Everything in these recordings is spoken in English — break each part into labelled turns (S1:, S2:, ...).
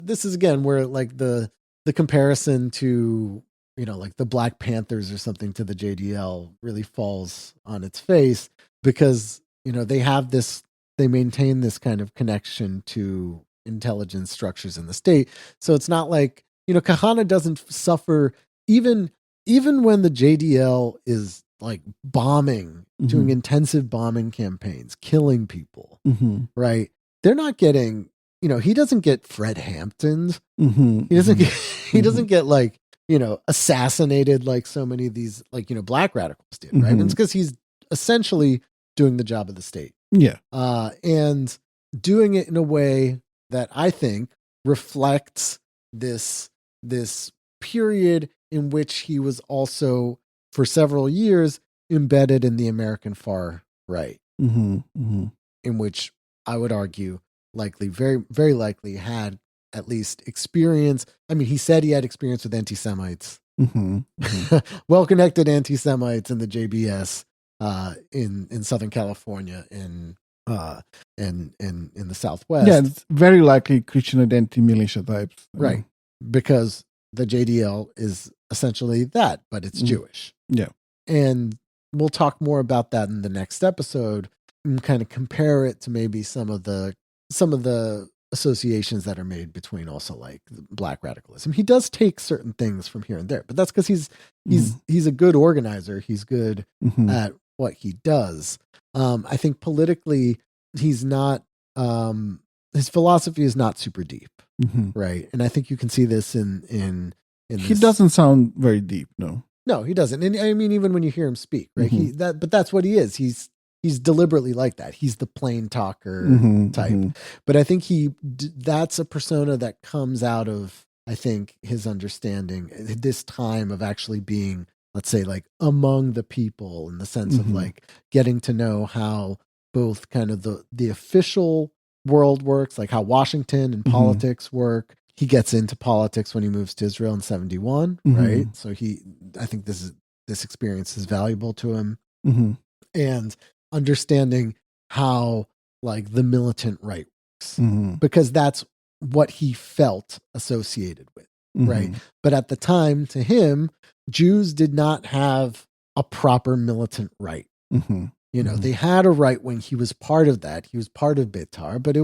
S1: this is again where like the comparison to, you know, like the Black Panthers or something to the JDL really falls on its face, because, you know, they maintain this kind of connection to intelligence structures in the state. So it's not like, you know, Kahane doesn't suffer even when the JDL is like bombing, doing intensive bombing campaigns, killing people, right? They're not getting, you know, he doesn't get Fred Hamptons. He doesn't get like, you know, assassinated like so many of these, like, you know, black radicals did, right? And it's because he's essentially doing the job of the state.
S2: Yeah.
S1: And doing it in a way that I think reflects this period in which he was also, for several years, embedded in the American far right, in which I would argue likely, very, very likely had at least experience. I mean, he said he had experience with anti-Semites, well-connected anti-Semites in the JBS in Southern California and in the Southwest.
S2: Yeah, it's very likely Christian identity militia types.
S1: Right. Because the JDL is essentially that, but it's Jewish.
S2: Yeah.
S1: And we'll talk more about that in the next episode and kind of compare it to maybe some of the associations that are made between also like black radicalism. He does take certain things from here and there, but that's because he's a good organizer. He's good at what he does. I think politically he's not, his philosophy is not super deep. Right. And I think you can see this in this.
S2: He doesn't sound very deep.
S1: No, he doesn't. And I mean, even when you hear him speak, right? But that's what he is. He's deliberately like that. He's the plain talker type. But I think that's a persona that comes out of, I think, his understanding, this time of actually being, let's say, like among the people, in the sense of like getting to know how both kind of the official world works, like how Washington and politics work. He gets into politics when he moves to Israel in 1971, right? So I think this experience is valuable to him. And understanding how like the militant right works, because that's what he felt associated with, right? But at the time, to him, Jews did not have a proper militant right. You know, they had a right wing. He was part of that. He was part of Beitar, but it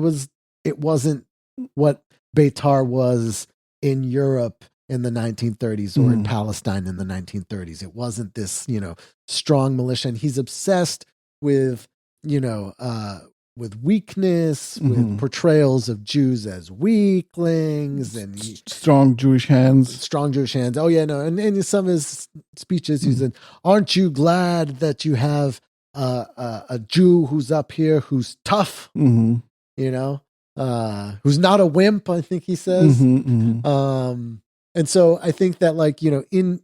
S1: wasn't what Beitar was in Europe in the 1930s or in Palestine in the 1930s. It wasn't this, you know, strong militia. And he's obsessed with, you know, with weakness, with portrayals of Jews as weaklings and
S2: strong Jewish hands.
S1: Oh yeah, no. And in some of his speeches, he said, "Aren't you glad that you have a Jew who's up here, who's tough, you know, who's not a wimp," I think he says. And so I think that, like, you know, in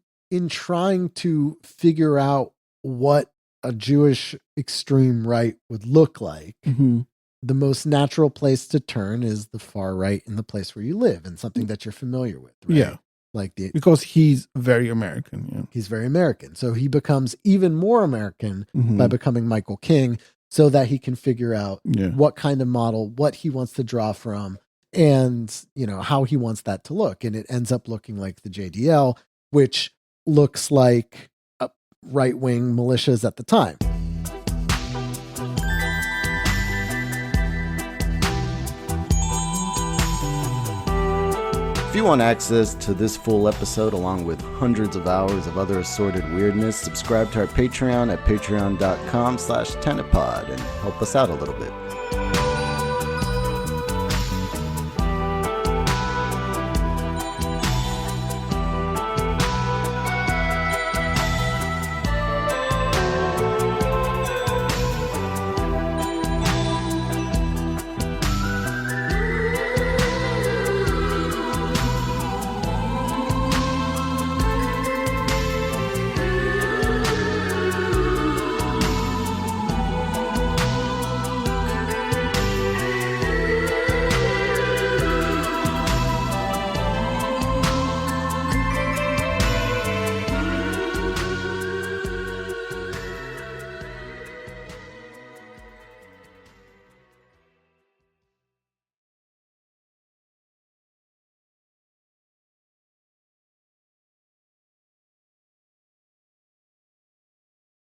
S1: trying to figure out what a Jewish extreme right would look like, the most natural place to turn is the far right in the place where you live and something that you're familiar with. Right?
S2: Yeah.
S1: Like
S2: because he's very American. Yeah.
S1: He's very American. So he becomes even more American by becoming Michael King, so that he can figure out what kind of model, what he wants to draw from, and, you know, how he wants that to look. And it ends up looking like the JDL, which looks like right-wing militias at the time.
S3: If you want access to this full episode along with hundreds of hours of other assorted weirdness, subscribe to our Patreon at patreon.com/tenepod and help us out a little bit.